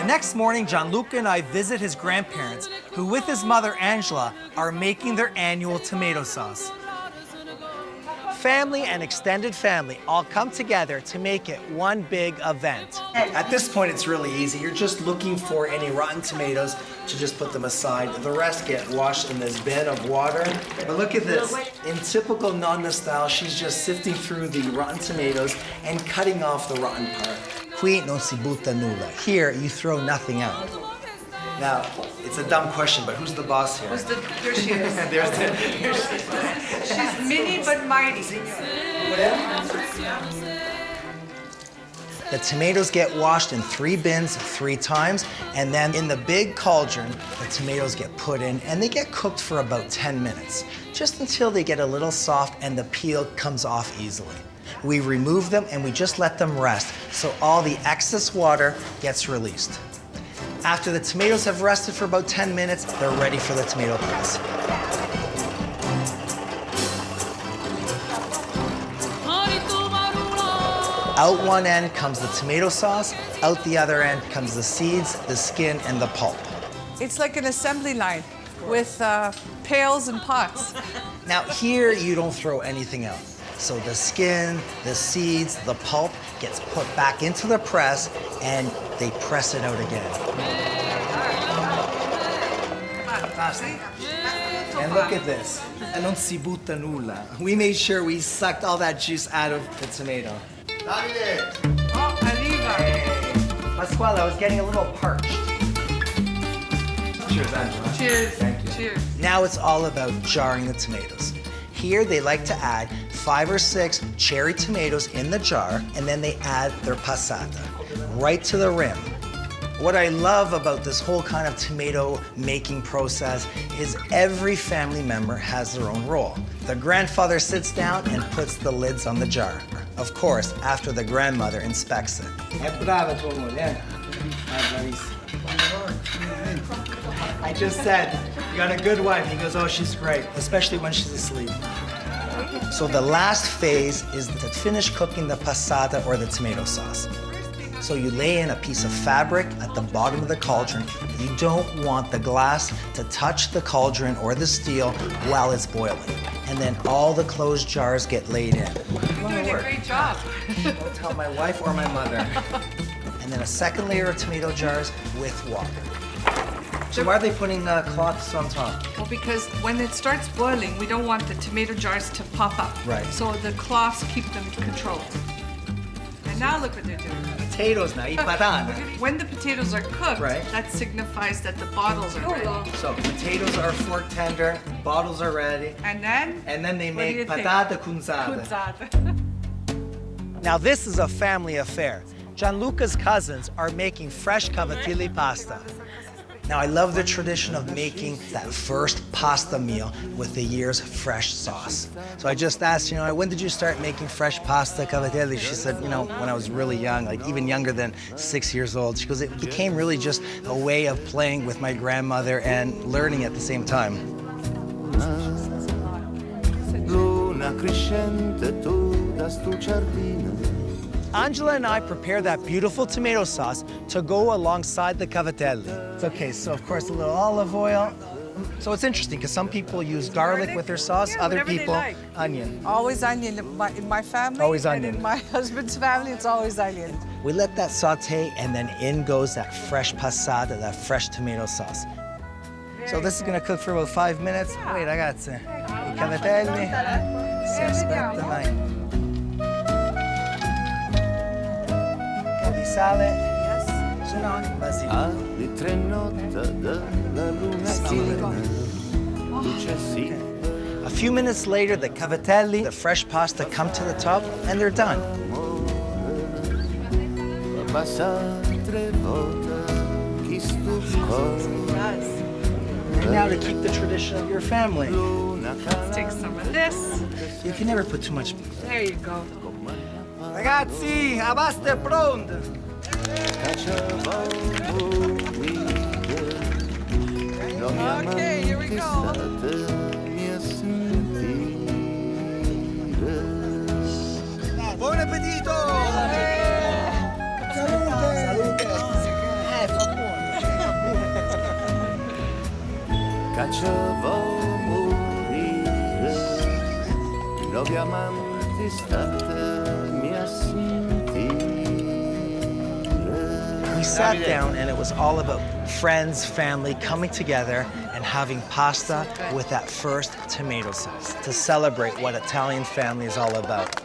Next morning, Gianluca and I visit his grandparents, who with his mother Angela are making their annual tomato sauce. Family and extended family all come together to make it one big event. At this point, it's really easy. You're just looking for any rotten tomatoes to just put them aside. The rest get washed in this bin of water. But look at this. In typical Nonna style, she's just sifting through the rotten tomatoes and cutting off the rotten part. Qui non si butta nulla. Here, you throw nothing out. Now, it's a dumb question, but who's the boss here? There she is. Here she is. She's mini but mighty. The tomatoes get washed in 3 bins 3 times, and then in the big cauldron, the tomatoes get put in, and they get cooked for about 10 minutes, just until they get a little soft and the peel comes off easily. We remove them and we just let them rest, so all the excess water gets released. After the tomatoes have rested for about 10 minutes, they're ready for the tomato press. Out one end comes the tomato sauce, out the other end comes the seeds, the skin, and the pulp. It's like an assembly line with pails and pots. Now here, you don't throw anything out. So the skin, the seeds, the pulp gets put back into the press, and they press it out again. And look at this. E non si butta nulla. We made sure we sucked all that juice out of the tomato. Oh, arriva. Pasquale, I was getting a little parched. Cheers, Angela. Cheers. Thank you. Cheers. Now it's all about jarring the tomatoes. Here they like to add 5 or 6 cherry tomatoes in the jar, and then they add their passata right to the rim. What I love about this whole kind of tomato making process is every family member has their own role. The grandfather sits down and puts the lids on the jar. Of course, after the grandmother inspects it. Brava tua moglie. I just said, you got a good wife. He goes, oh, she's great, especially when she's asleep. So the last phase is to finish cooking the passata or the tomato sauce. So you lay in a piece of fabric at the bottom of the cauldron. You don't want the glass to touch the cauldron or the steel while it's boiling. And then all the closed jars get laid in. You're doing a great job. Don't tell my wife or my mother. And then a second layer of tomato jars with water. So why are they putting cloths on top? Well, because when it starts boiling, we don't want the tomato jars to pop up. Right. So the cloths keep them controlled. And now look what they're doing. Potatoes now, I patata. When the potatoes are cooked, Right. that signifies that the bottles are ready. So potatoes are fork tender, bottles are ready, And then? and then they What do you make think? patata cunzata. Cuzzata. Now this is a family affair. Gianluca's cousins are making fresh cavatelli pasta. Now I love the tradition of making that first pasta meal with the year's fresh sauce. So I just asked, when did you start making fresh pasta cavatelli? She said, when I was really young, like even younger than 6 years old. She goes, it became really just a way of playing with my grandmother and learning at the same time. Luna crescente tu da sto giardino. Angela and I prepare that beautiful tomato sauce to go alongside the cavatelli. It's okay, so of course a little olive oil. So it's interesting because some people use garlic with their sauce, Yeah, other whatever they people like. onion. Always onion. In my family, Always and onion. in my husband's family, it's always onion. We let that saute and then in goes that fresh passata, that fresh tomato sauce. So this is gonna cook for about 5 minutes. Wait, ragazzi, i cavatelli si aspetta, vai. Sale, Yes. se no, basil. Alle 3 notte dalla luna piena, luce sì. A few minutes later, the cavatelli, the fresh pasta, come to the top, and they're done. Passa 3 volte chi stuccò. And now to keep the tradition of your family. Let's take some of this. You can never put too much. There you go. Ragazzi, la pasta è pronta. Okay, here we go. Buon appetito! Salute! Salute! facevo morire, nuovi amanti statemi a sentire. We sat down and it was all about friends, family coming together and having pasta with that first tomato sauce to celebrate what Italian family is all about.